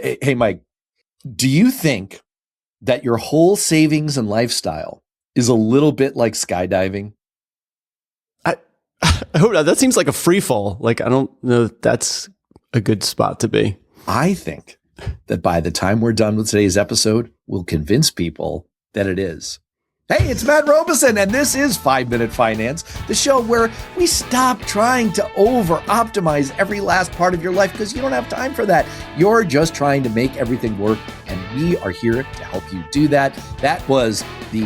Hey, Mike, do you think that your whole savings and lifestyle is a little bit like skydiving? I hope not. That seems like a free fall. Like, I don't know if that's a good spot to be. I think that by the time we're done with today's episode, we'll convince people that it is. Hey, it's Matt Robison, and this is 5 Minute Finance, the show where we stop trying to over-optimize every last part of your life because you don't have time for that. You're just trying to make everything work, and we are here to help you do that. That was the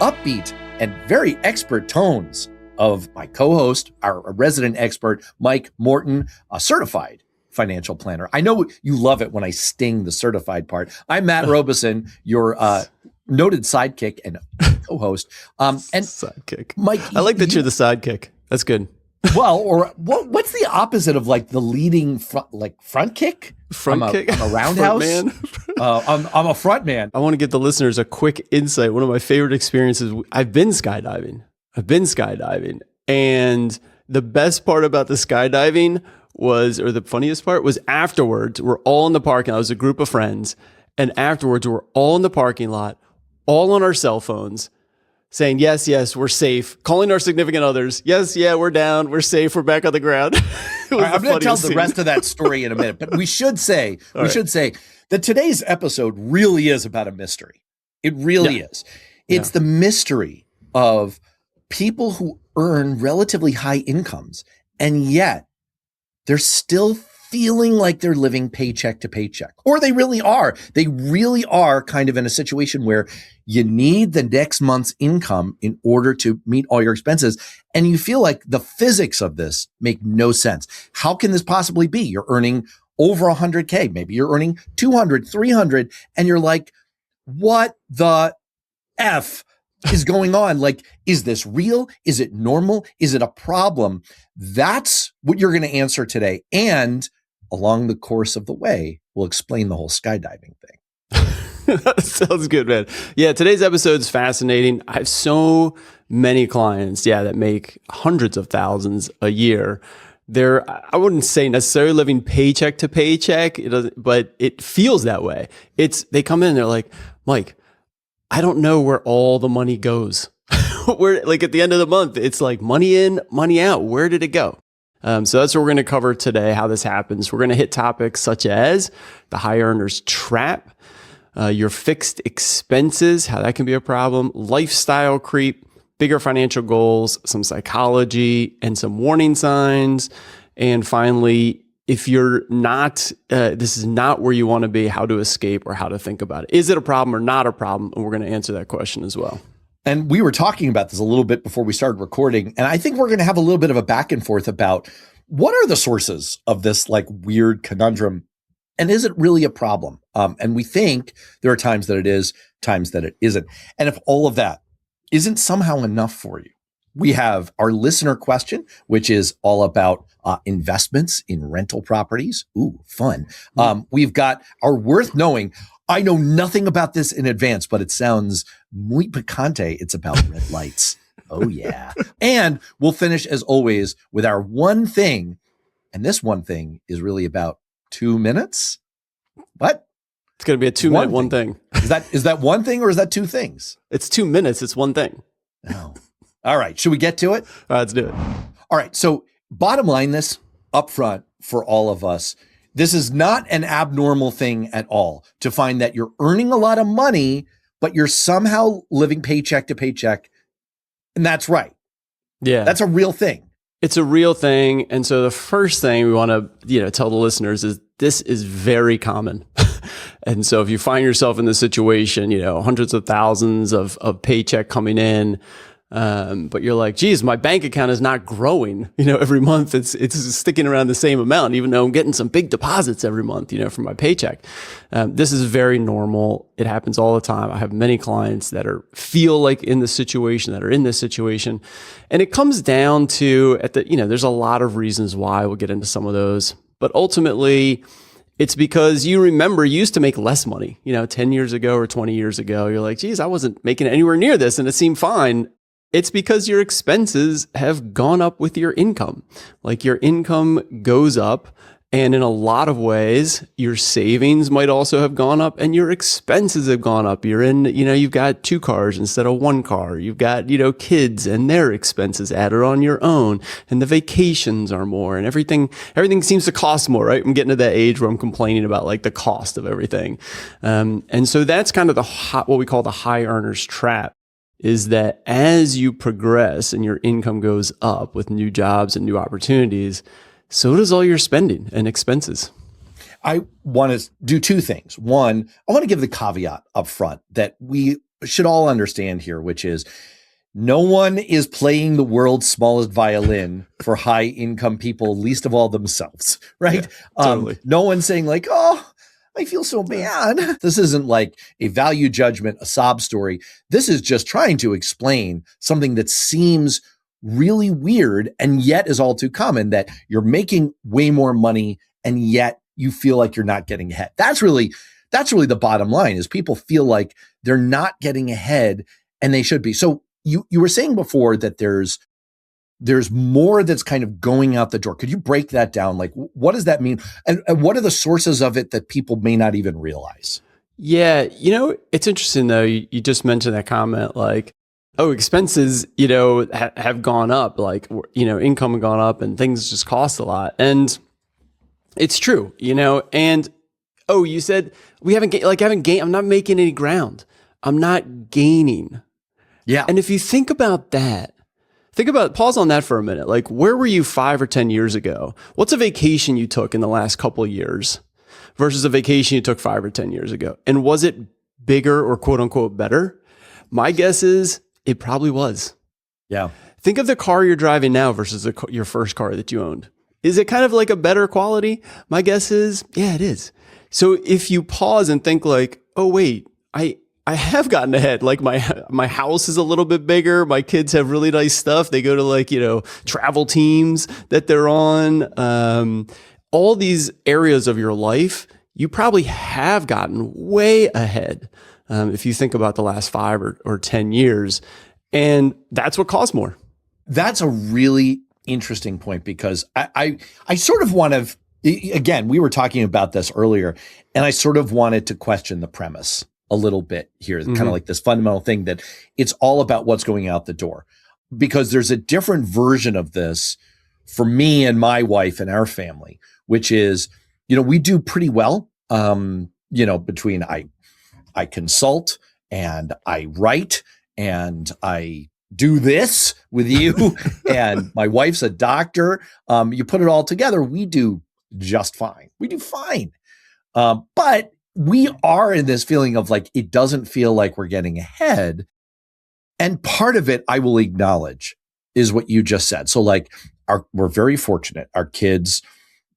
upbeat and very expert tones of my co-host, our resident expert, Mike Morton, a certified financial planner. I know you love it when I sting the certified part. I'm Matt Robison, your noted sidekick and co-host. And sidekick. Mike, I like that you're the sidekick. That's good. Well, or what's the opposite of like the leading front kick? Front kick? I'm a roundhouse. Man. I'm a front man. I want to give the listeners a quick insight. One of my favorite experiences, I've been skydiving. And the best part about the skydiving was, or the funniest part was afterwards, we're all in the parking lot. It was a group of friends. And afterwards, we're all in the parking lot, all on our cell phones, saying, yes, we're safe. Calling our significant others. Yes, we're down. We're safe. We're back on the ground. I'm going to tell the rest of that story in a minute, but we should say that today's episode really is about a mystery. It really is. It's the mystery of people who earn relatively high incomes, and yet they're still feeling like they're living paycheck to paycheck, or they really are. They really are kind of in a situation where you need the next month's income in order to meet all your expenses. And you feel like the physics of this make no sense. How can this possibly be? You're earning over 100K. Maybe you're earning 200, 300. And you're like, what the F is going on? Like, is this real? Is it normal? Is it a problem? That's what you're going to answer today. And along the course of the way, we'll explain the whole skydiving thing. That sounds good, man. Yeah, today's episode is fascinating. I have so many clients, that make hundreds of thousands a year. They're, I wouldn't say necessarily living paycheck to paycheck, but it feels that way. They come in and they're like, Mike, I don't know where all the money goes. Where, like, at the end of the month, it's like money in, money out. Where did it go? So that's what we're going to cover today, how this happens. We're going to hit topics such as the high earners trap, your fixed expenses, how that can be a problem, lifestyle creep, bigger financial goals, some psychology, and some warning signs. And finally, if you're not, this is not where you want to be, how to escape or how to think about it. Is it a problem or not a problem? And we're going to answer that question as well. And we were talking about this a little bit before we started recording. And I think we're going to have a little bit of a back and forth about what are the sources of this like weird conundrum? And is it really a problem? And we think there are times that it is, times that it isn't. And if all of that isn't somehow enough for you, we have our listener question, which is all about investments in rental properties. Ooh, fun. We've got our worth knowing. I know nothing about this in advance, but it sounds muy picante. It's about red lights. Oh, yeah. And we'll finish, as always, with our one thing. And this one thing is really about 2 minutes. What? It's going to be a 2 minute one thing. Is that one thing or is that two things? It's 2 minutes. It's one thing. Oh. All right. Should we get to it? All right, let's do it. All right. So bottom line this up front for all of us. This is not an abnormal thing at all to find that you're earning a lot of money, but you're somehow living paycheck to paycheck. And that's right. Yeah. That's a real thing. It's a real thing. And so the first thing we want to, tell the listeners is this is very common. And so if you find yourself in this situation, hundreds of thousands of paycheck coming in, but you're like, geez, my bank account is not growing. Every month it's sticking around the same amount, even though I'm getting some big deposits every month, from my paycheck. This is very normal. It happens all the time. I have many clients that feel like in this situation, that are in this situation. And it comes down to there's a lot of reasons why. We'll get into some of those, but ultimately it's because you used to make less money, 10 years ago or 20 years ago. You're like, geez, I wasn't making anywhere near this and it seemed fine. It's because your expenses have gone up with your income. Like your income goes up And in a lot of ways, your savings might also have gone up and your expenses have gone up. You've got 2 cars instead of 1 car. You've got, kids and their expenses added on your own, and the vacations are more, and everything seems to cost more, right? I'm getting to that age where I'm complaining about like the cost of everything. And so that's kind of what we call the high earners trap, is that as you progress and your income goes up with new jobs and new opportunities, so does all your spending and expenses. I want to do 2 things. One, I want to give the caveat up front that we should all understand here, which is no one is playing the world's smallest violin for high income people, least of all themselves, right? Yeah, totally. No one's saying like, oh, I feel so bad. This isn't like a value judgment, a sob story. This is just trying to explain something that seems really weird and yet is all too common, that you're making way more money and yet you feel like you're not getting ahead. That's really the bottom line, is people feel like they're not getting ahead and they should be. So you were saying before that there's more that's kind of going out the door. Could you break that down? Like, what does that mean? And what are the sources of it that people may not even realize? Yeah. It's interesting though. You just mentioned that comment, like, oh, expenses, have gone up, like, income have gone up and things just cost a lot. And it's true, and, oh, you said I haven't gained, I'm not making any ground. I'm not gaining. Yeah. And if you think about that, pause on that for a minute. Like, where were you 5 or 10 years ago? What's a vacation you took in the last couple of years versus a vacation you took 5 or 10 years ago? And was it bigger or quote unquote better? My guess is it probably was. Yeah. Think of the car you're driving now versus your first car that you owned. Is it kind of like a better quality? My guess is, yeah, it is. So if you pause and think like, oh, wait, I have gotten ahead. Like my house is a little bit bigger. My kids have really nice stuff. They go to like, travel teams that they're on. All these areas of your life, you probably have gotten way ahead. If you think about the last 5 or 10 years, and that's what costs more. That's a really interesting point, because I sort of want to, again, we were talking about this earlier, and I sort of wanted to question the premise a little bit here, kind of like this fundamental thing that it's all about what's going out the door, because there's a different version of this for me and my wife and our family, which is, we do pretty well, between I consult and I write and I do this with you and my wife's a doctor. You put it all together, we do just fine. We do fine. But we are in this feeling of like, it doesn't feel like we're getting ahead. And part of it, I will acknowledge, is what you just said. So like we're very fortunate. Our kids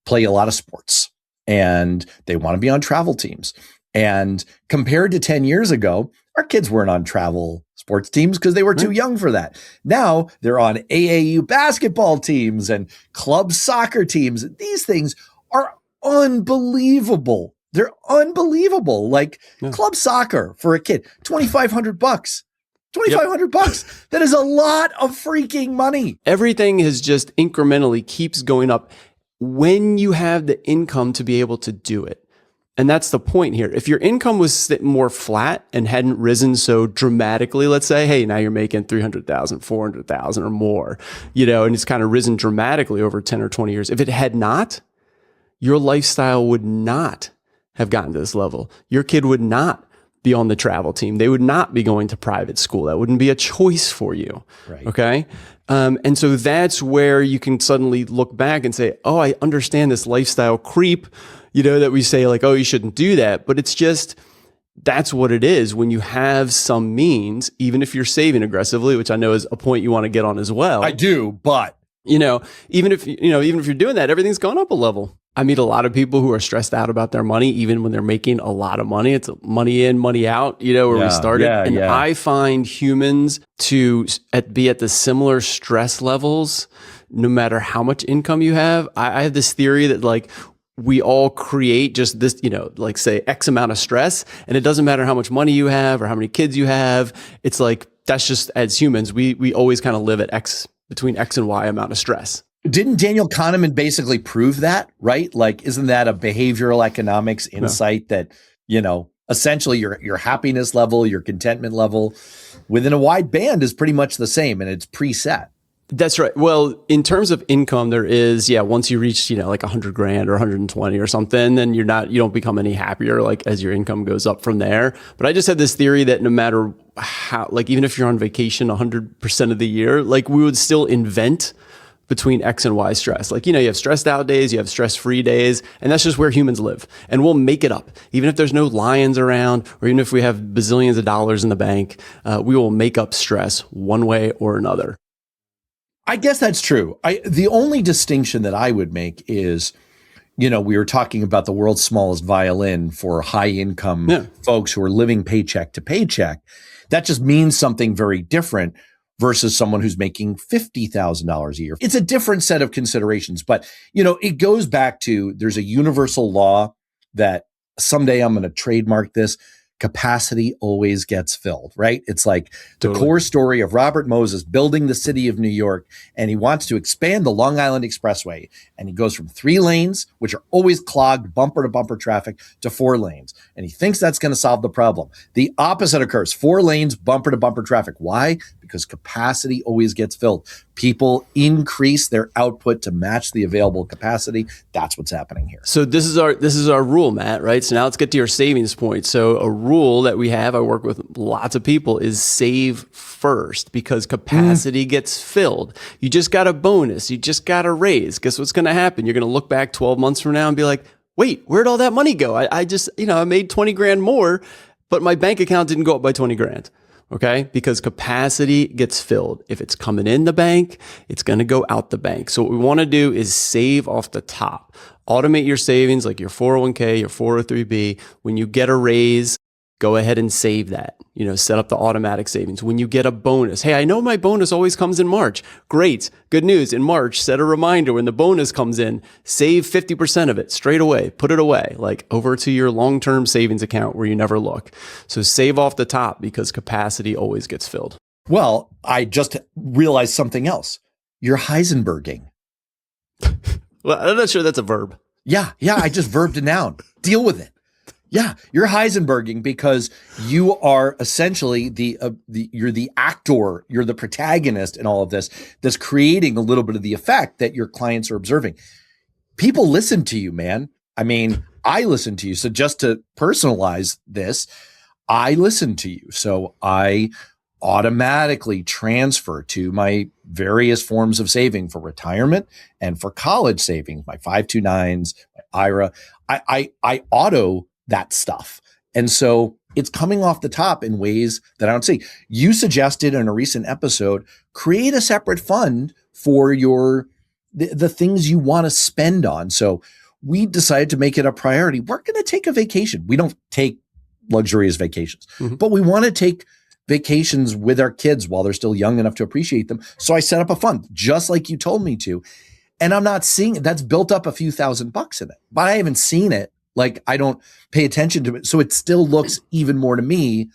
play a lot of sports and they want to be on travel teams. And compared to 10 years ago, our kids weren't on travel sports teams because they were too young for that. Now they're on AAU basketball teams and club soccer teams. These things are unbelievable. They're unbelievable. Like club soccer for a kid, $2,500. $2,500. That is a lot of freaking money. Everything has just incrementally keeps going up when you have the income to be able to do it. And that's the point here. If your income was more flat and hadn't risen so dramatically, let's say, hey, now you're making $300,000, $400,000 or more, and it's kind of risen dramatically over 10 or 20 years. If it had not, your lifestyle would not have gotten to this level. Your kid would not be on the travel team. They would not be going to private school. That wouldn't be a choice for you. Right. Okay. And so that's where you can suddenly look back and say, oh, I understand this lifestyle creep, that we say like, oh, you shouldn't do that. But it's just, that's what it is when you have some means, even if you're saving aggressively, which I know is a point you want to get on as well. I do, but even if you're doing that, everything's gone up a level. I meet a lot of people who are stressed out about their money, even when they're making a lot of money. It's money in, money out, where we started. I find humans to be at the similar stress levels, no matter how much income you have. I have this theory that like we all create just this, like say X amount of stress, and it doesn't matter how much money you have or how many kids you have. It's like, that's just, as humans, we always kind of live at between X and Y amount of stress. Didn't Daniel Kahneman basically prove that, right? Like, isn't that a behavioral economics insight that, essentially your happiness level, your contentment level within a wide band is pretty much the same and it's preset? That's right. Well, in terms of income, there is, once you reach, like 100 grand or 120 or something, then you don't become any happier, like as your income goes up from there. But I just had this theory that no matter how, like, even if you're on vacation 100% of the year, like we would still invent between X and Y stress. Like, you have stressed out days, you have stress-free days, and that's just where humans live. And we'll make it up. Even if there's no lions around, or even if we have bazillions of dollars in the bank, we will make up stress one way or another. I guess that's true. The only distinction that I would make is, we were talking about the world's smallest violin for high income folks who are living paycheck to paycheck. That just means something very different versus someone who's making $50,000 a year. It's a different set of considerations, but it goes back to, there's a universal law that someday I'm going to trademark this. Capacity always gets filled, right? It's like the core story of Robert Moses building the city of New York, and he wants to expand the Long Island Expressway. And he goes from 3 lanes, which are always clogged bumper to bumper traffic, to 4 lanes. And he thinks that's going to solve the problem. The opposite occurs: 4 lanes, bumper to bumper traffic. Why? Because capacity always gets filled. People increase their output to match the available capacity. That's what's happening here. So this is our rule, Matt, right? So now let's get to your savings point. So a rule that we have, I work with lots of people, is save first, because capacity gets filled. You just got a bonus. You just got a raise. Guess what's going to happen? You're going to look back 12 months from now and be like, wait, where'd all that money go? I just, I made 20 grand more, but my bank account didn't go up by 20 grand. Okay? Because capacity gets filled. If it's coming in the bank, it's going to go out the bank. So what we want to do is save off the top. Automate your savings, like your 401k, your 403b. When you get a raise, go ahead and save that. Set up the automatic savings. When you get a bonus, hey, I know my bonus always comes in March. Great. Good news. In March, set a reminder when the bonus comes in, save 50% of it straight away. Put it away, like over to your long-term savings account where you never look. So save off the top, because capacity always gets filled. Well, I just realized something else. You're Heisenberging. Well, I'm not sure that's a verb. Yeah. I just verbed a noun. Deal with it. Yeah, you're Heisenberging because you are essentially you're the actor, you're the protagonist in all of this that's creating a little bit of the effect that your clients are observing. People listen to you, man. I mean, I listen to you. So just to personalize this, I listen to you. So I automatically transfer to my various forms of saving for retirement and for college savings, my 529s, my IRA. I auto that stuff. And so it's coming off the top in ways that I don't see. You suggested in a recent episode, create a separate fund for the things you want to spend on. So we decided to make it a priority. We're going to take a vacation. We don't take luxurious vacations, but we want to take vacations with our kids while they're still young enough to appreciate them. So I set up a fund just like you told me to. And I'm not seeing it. That's built up a few $1,000 in it, but I haven't seen it. Like, I don't pay attention to it. So it still looks even more to me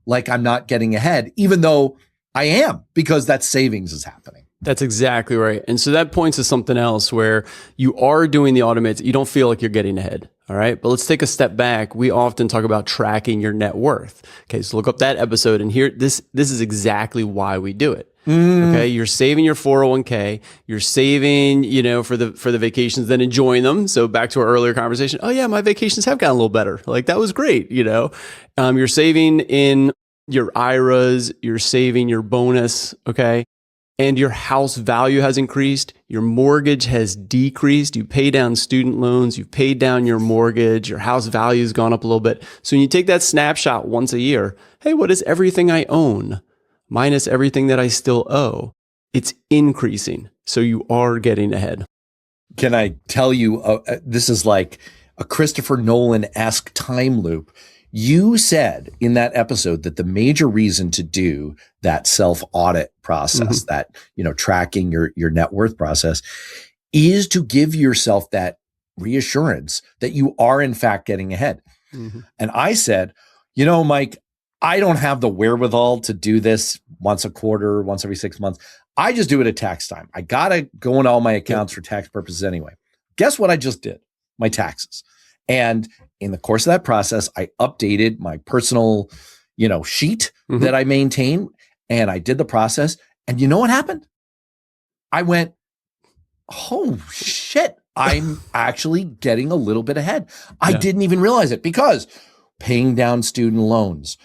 like I'm not getting ahead, even though I am, because that savings is happening. That's exactly right. And so that points to something else where you are doing the automates. You don't feel like you're getting ahead. All right. But let's take a step back. We often talk about tracking your net worth. Okay. So look up that episode, and here, this is exactly why we do it. Okay. You're saving your 401k. You're saving, for the vacations, then enjoying them. So back to our earlier conversation. Oh yeah, my vacations have gotten a little better. Like, that was great. You're saving in your IRAs. You're saving your bonus. Okay. And your house value has increased. Your mortgage has decreased. You pay down student loans. You've paid down your mortgage. Your house value has gone up a little bit. So when you take that snapshot once a year, hey, what is everything I own minus everything that I still owe? It's increasing. So you are getting ahead. Can I tell you, this is like a Christopher Nolan-esque time loop. You said in that episode that the major reason to do that self-audit process, that, tracking your net worth process, is to give yourself that reassurance that you are in fact getting ahead. And I said, Mike, I don't have the wherewithal to do this once a quarter, once every 6 months. I just do it at tax time. I got to go into all my accounts for tax purposes anyway. Guess what I just did? My taxes. And in the course of that process, I updated my personal, sheet that I maintain, and I did the process. And you know what happened? I went, oh shit, I'm actually getting a little bit ahead. I didn't even realize it because paying down student loans,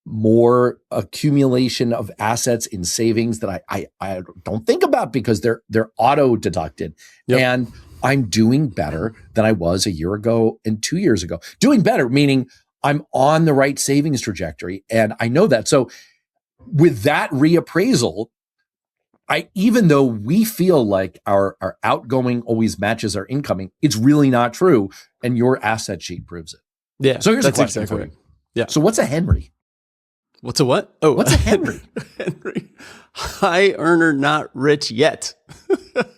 more accumulation of assets in savings that I don't think about because they're auto deducted. Yep. And I'm doing better than I was a year ago and 2 years ago. Doing better, meaning I'm on the right savings trajectory. And I know that. So with that reappraisal, even though we feel like our outgoing always matches our incoming, it's really not true. And your asset sheet proves it. Yeah. So here's a question for you. Yeah. So what's a Henry? What's a what? Oh, what's a Henry? Henry. High earner, not rich yet.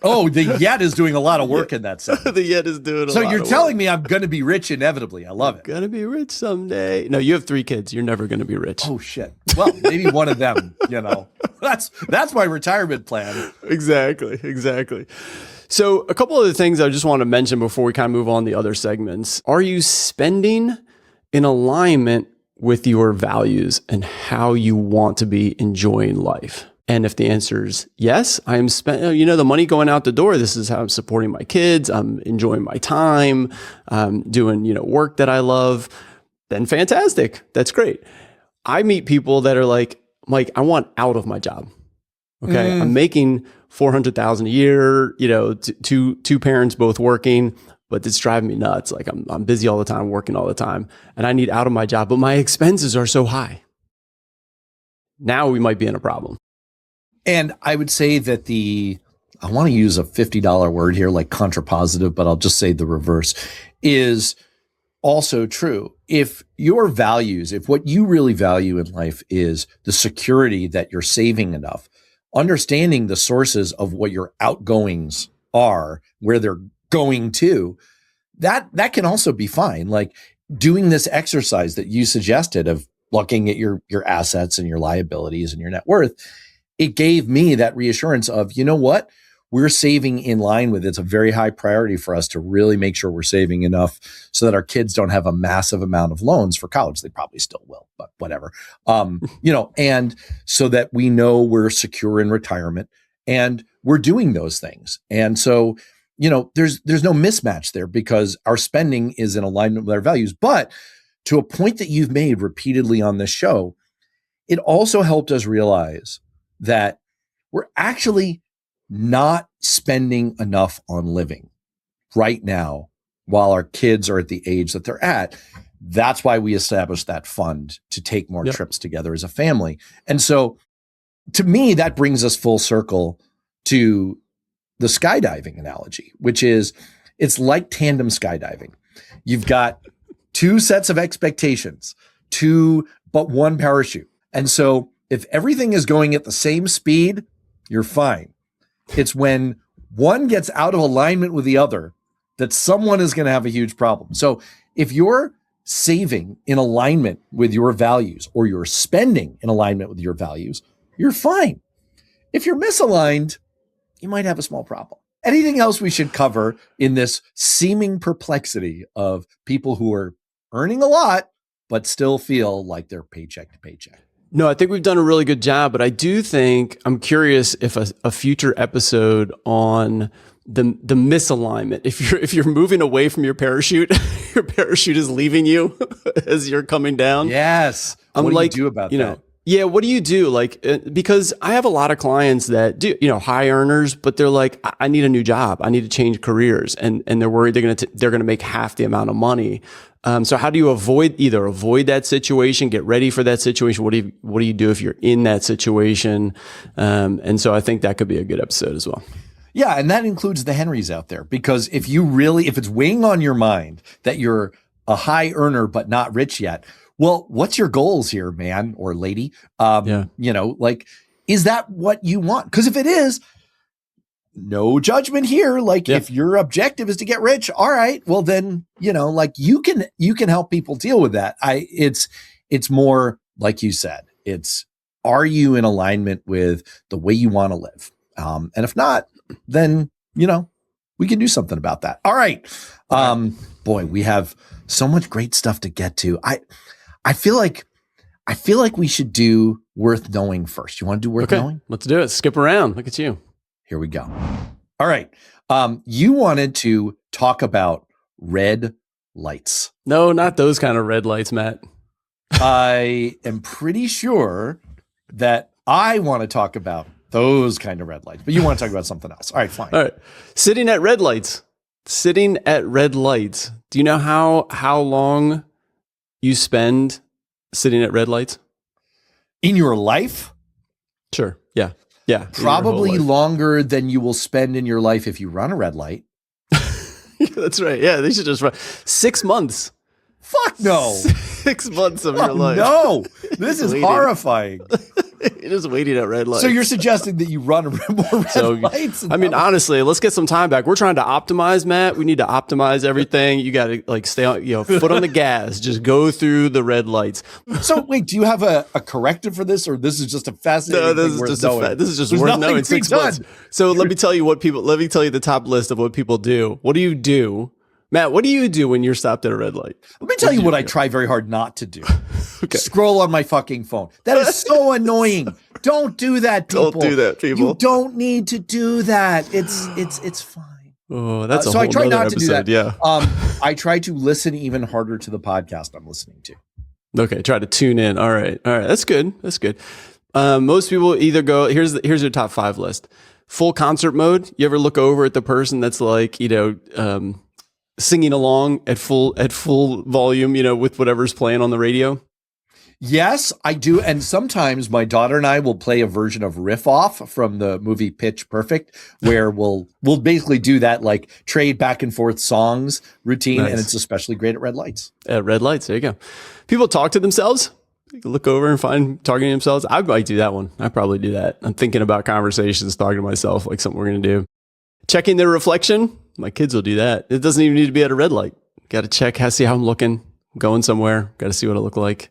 Oh, the yet is doing a lot of work in that sense. The yet is doing a lot of work. So you're telling me I'm going to be rich inevitably. I love it. Going to be rich someday. No, you have 3 kids. You're never going to be rich. Oh, shit. Well, maybe one of them, That's my retirement plan. Exactly. So a couple other things I just want to mention before we kind of move on to the other segments. Are you spending in alignment with your values and how you want to be enjoying life? And if the answer is yes, I'm spending, the money going out the door. This is how I'm supporting my kids. I'm enjoying my time, doing, work that I love. Then fantastic. That's great. I meet people that are like, Mike, I want out of my job. Okay. I'm making $400,000 a year, two parents both working, but it's driving me nuts. Like I'm busy all the time, working all the time, and I need out of my job, but my expenses are so high. Now we might be in a problem. And I would say that I want to use a $50 word here, like contrapositive, but I'll just say the reverse is also true. If your values, if what you really value in life is the security that you're saving enough, understanding the sources of what your outgoings are, where they're going to, that can also be fine. Like doing this exercise that you suggested of looking at your assets and your liabilities and your net worth, it gave me that reassurance of, you know what? We're saving in line with it. It's a very high priority for us to really make sure we're saving enough so that our kids don't have a massive amount of loans for college. They probably still will, but whatever. And so that we know we're secure in retirement and we're doing those things. And so, there's no mismatch there because our spending is in alignment with our values. But to a point that you've made repeatedly on this show, it also helped us realize that we're actually not spending enough on living right now while our kids are at the age that they're at. That's why we established that fund to take more trips together as a family. And so to me, that brings us full circle to the skydiving analogy, which is it's like tandem skydiving. You've got 2 sets of expectations, but 1 parachute. And so if everything is going at the same speed, you're fine. It's when one gets out of alignment with the other that someone is going to have a huge problem. So if you're saving in alignment with your values or you're spending in alignment with your values, you're fine. If you're misaligned, you might have a small problem. Anything else we should cover in this seeming perplexity of people who are earning a lot, but still feel like they're paycheck to paycheck? No, I think we've done a really good job, but I do think I'm curious if a future episode on the misalignment, if you're moving away from your parachute is leaving you as you're coming down. Yes. What do you do about that? Yeah, what do you do? Like, because I have a lot of clients that do, high earners, but they're like, I need a new job. I need to change careers. And they're worried they're going to make half the amount of money. So how do you avoid that situation, get ready for that situation? What do you do if you're in that situation? And so I think that could be a good episode as well. Yeah. And that includes the Henrys out there, because if it's weighing on your mind that you're a high earner, but not rich yet, well, what's your goals here, man or lady? Is that what you want? Because if it is, no judgment here. If your objective is to get rich, all right, well then, you can help people deal with that. It's more like you said, are you in alignment with the way you want to live? And if not, then, we can do something about that. All right. Boy, we have so much great stuff to get to. I feel like we should do worth knowing first. You want to do worth knowing? Let's do it. Skip around. Look at you. Here we go. All right. You wanted to talk about red lights. No, not those kind of red lights, Matt. I am pretty sure that I want to talk about those kind of red lights, but you want to talk about something else. All right, fine. All right. Sitting at red lights. Do you know how long you spend sitting at red lights? In your life? Sure. Yeah. Yeah. Probably longer than you will spend in your life if you run a red light. That's right. Yeah. They should just run 6 months. Fuck no. 6 months of your life. No. This is horrifying. You're just waiting at red lights. So you're suggesting that you run more red lights? Honestly, let's get some time back. We're trying to optimize, Matt. We need to optimize everything. You got to stay on, foot on the gas. Just go through the red lights. So wait, do you have a corrective for this, or this is just a fascinating thing? This is just worth knowing. 6 months. So let me tell you the top list of what people do. What do you do? Matt, what do you do when you're stopped at a red light? Let me tell you what I try very hard not to do. Okay. Scroll on my fucking phone. That is so annoying. Don't do that, people. Don't do that, people. You don't need to do that. It's fine. Oh, that's so I try not to do that. Yeah. I try to listen even harder to the podcast I'm listening to. Okay, try to tune in. All right. That's good. Most people either go. Here's your top 5 list. Full concert mode. You ever look over at the person that's like, singing along at full volume, with whatever's playing on the radio? Yes, I do. And sometimes my daughter and I will play a version of Riff Off from the movie Pitch Perfect, where we'll basically do that, like trade back and forth songs routine. Nice. And it's especially great at red lights. At red lights. There you go. People talk to themselves. You can look over and find talking to themselves. I might do that one. I probably do that. I'm thinking about conversations, talking to myself, like something we're going to do. Checking their reflection. My kids will do that. It doesn't even need to be at a red light. Got to check, see how I'm looking, going somewhere. Got to see what I look like.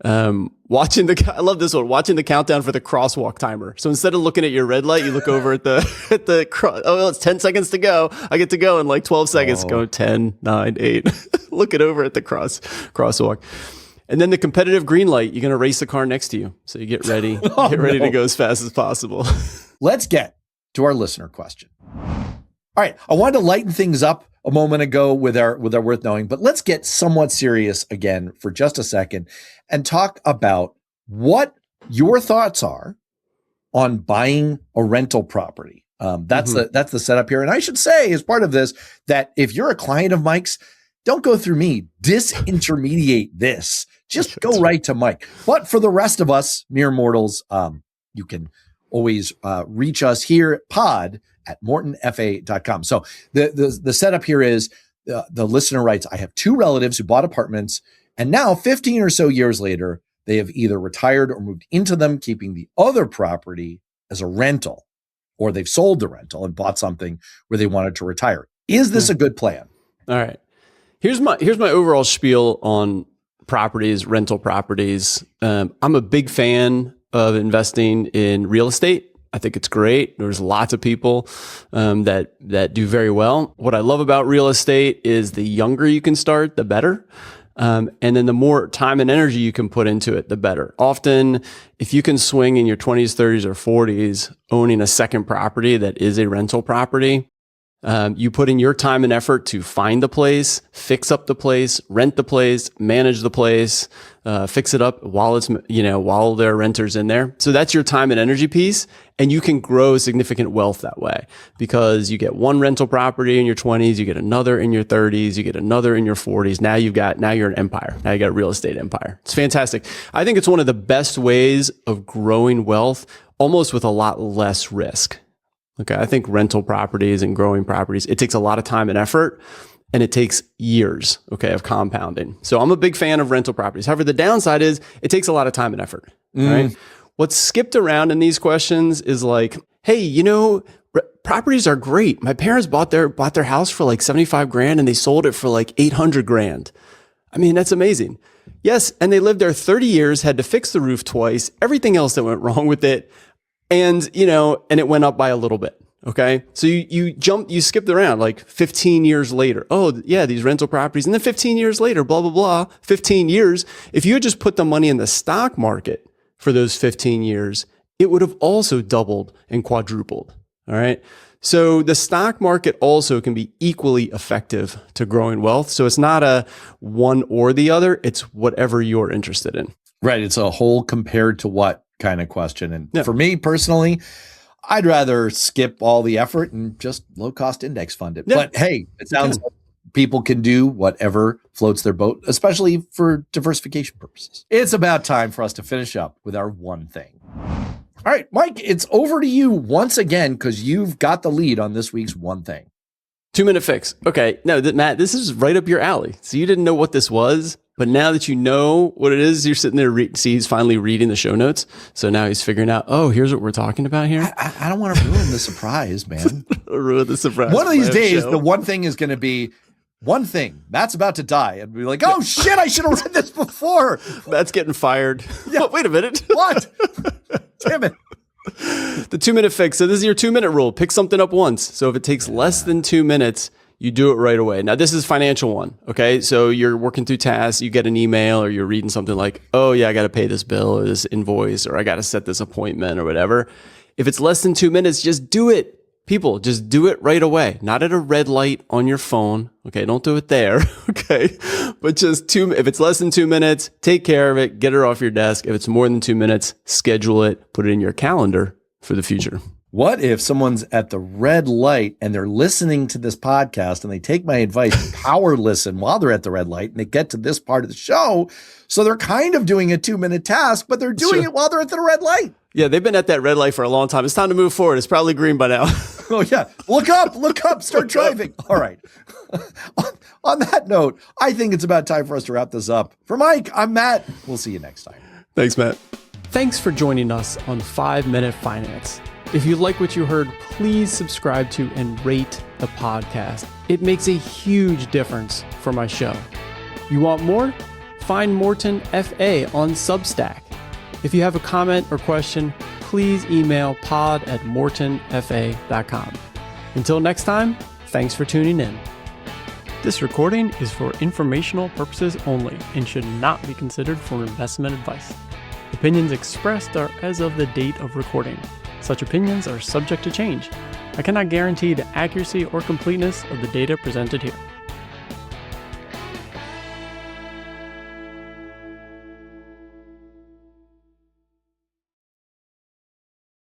I love this one. Watching the countdown for the crosswalk timer. So instead of looking at your red light, you look over at the it's 10 seconds to go. I get to go in like 12 seconds. Go 10, 9, 8. Looking over at the crosswalk. And then the competitive green light, you're going to race the car next to you. So you get ready, to go as fast as possible. Let's get to our listener question. All right, I wanted to lighten things up a moment ago with our worth knowing, but let's get somewhat serious again for just a second and talk about what your thoughts are on buying a rental property. That's the setup here. And I should say, as part of this, that if you're a client of Mike's, don't go through me. Disintermediate this. Just go right to Mike. But for the rest of us, mere mortals, you can always reach us here at pod@mortonfa.com. So the setup here is the listener writes, I have 2 relatives who bought apartments, and now 15 or so years later, they have either retired or moved into them, keeping the other property as a rental, or they've sold the rental and bought something where they wanted to retire. Is this a good plan? All right. Here's my overall spiel on properties, rental properties. I'm a big fan of investing in real estate. I think it's great. There's lots of people that do very well. What I love about real estate is the younger you can start, the better. And then the more time and energy you can put into it, the better. Often, if you can swing in your 20s, 30s, or 40s, owning a second property that is a rental property, you put in your time and effort to find the place, fix up the place, rent the place, manage the place, fix it up while there are renters in there. So that's your time and energy piece. And you can grow significant wealth that way because you get one rental property in your 20s, you get another in your 30s, you get another in your 40s. Now you're an empire. Now you got a real estate empire. It's fantastic. I think it's one of the best ways of growing wealth, almost with a lot less risk. Okay, I think rental properties and growing properties, it takes a lot of time and effort, and it takes years, of compounding. So I'm a big fan of rental properties. However, the downside is it takes a lot of time and effort, right? What's skipped around in these questions is like, hey, properties are great. My parents bought their house for like 75 grand and they sold it for like 800 grand. I mean, that's amazing. Yes, and they lived there 30 years, had to fix the roof twice, everything else that went wrong with it. And, and it went up by a little bit. Okay. So you skipped around like 15 years later. Oh yeah, these rental properties. And then 15 years later, blah, blah, blah, 15 years. If you had just put the money in the stock market for those 15 years, it would have also doubled and quadrupled. All right. So the stock market also can be equally effective to growing wealth. So it's not a one or the other. It's whatever you're interested in. Right. It's a whole compared to what kind of question. And for me personally, I'd rather skip all the effort and just low cost index fund it. Yeah. But hey, it sounds like people can do whatever floats their boat, especially for diversification purposes. It's about time for us to finish up with our one thing. All right, Mike, it's over to you once again because you've got the lead on this week's one thing. 2-minute fix. Okay. No, Matt, this is right up your alley. So you didn't know what this was, but now that you know what it is, you're sitting there, he's finally reading the show notes. So now he's figuring out, oh, here's what we're talking about here. I don't want to ruin the surprise, man. Ruin the surprise. One of these days, the one thing is going to be one thing. Matt's about to die. And be like, oh, shit, I should have read this before. Matt's getting fired. Yeah. Oh, wait a minute. What? Damn it. The 2-minute fix. So this is your 2-minute rule. Pick something up once. So if it takes less than 2 minutes, you do it right away. Now, this is financial one. Okay. So you're working through tasks, you get an email or you're reading something like, oh yeah, I got to pay this bill or this invoice, or I got to set this appointment or whatever. If it's less than 2 minutes, just do it. People, just do it right away. Not at a red light on your phone. Okay. Don't do it there. Okay. But just if it's less than 2 minutes, take care of it. Get it off your desk. If it's more than 2 minutes, schedule it, put it in your calendar for the future. What if someone's at the red light and they're listening to this podcast and they take my advice, power listen while they're at the red light and they get to this part of the show? So they're kind of doing a 2-minute task, but they're doing it while they're at the red light. Yeah, they've been at that red light for a long time. It's time to move forward. It's probably green by now. Oh, yeah. Look up, start driving. All right. On that note, I think it's about time for us to wrap this up. For Mike, I'm Matt. We'll see you next time. Thanks, Matt. Thanks for joining us on 5-Minute Finance. If you like what you heard, please subscribe to and rate the podcast. It makes a huge difference for my show. You want more? Find Morton FA on Substack. If you have a comment or question, please email pod@mortonfa.com. Until next time, thanks for tuning in. This recording is for informational purposes only and should not be considered for investment advice. Opinions expressed are as of the date of recording. Such opinions are subject to change. I cannot guarantee the accuracy or completeness of the data presented here.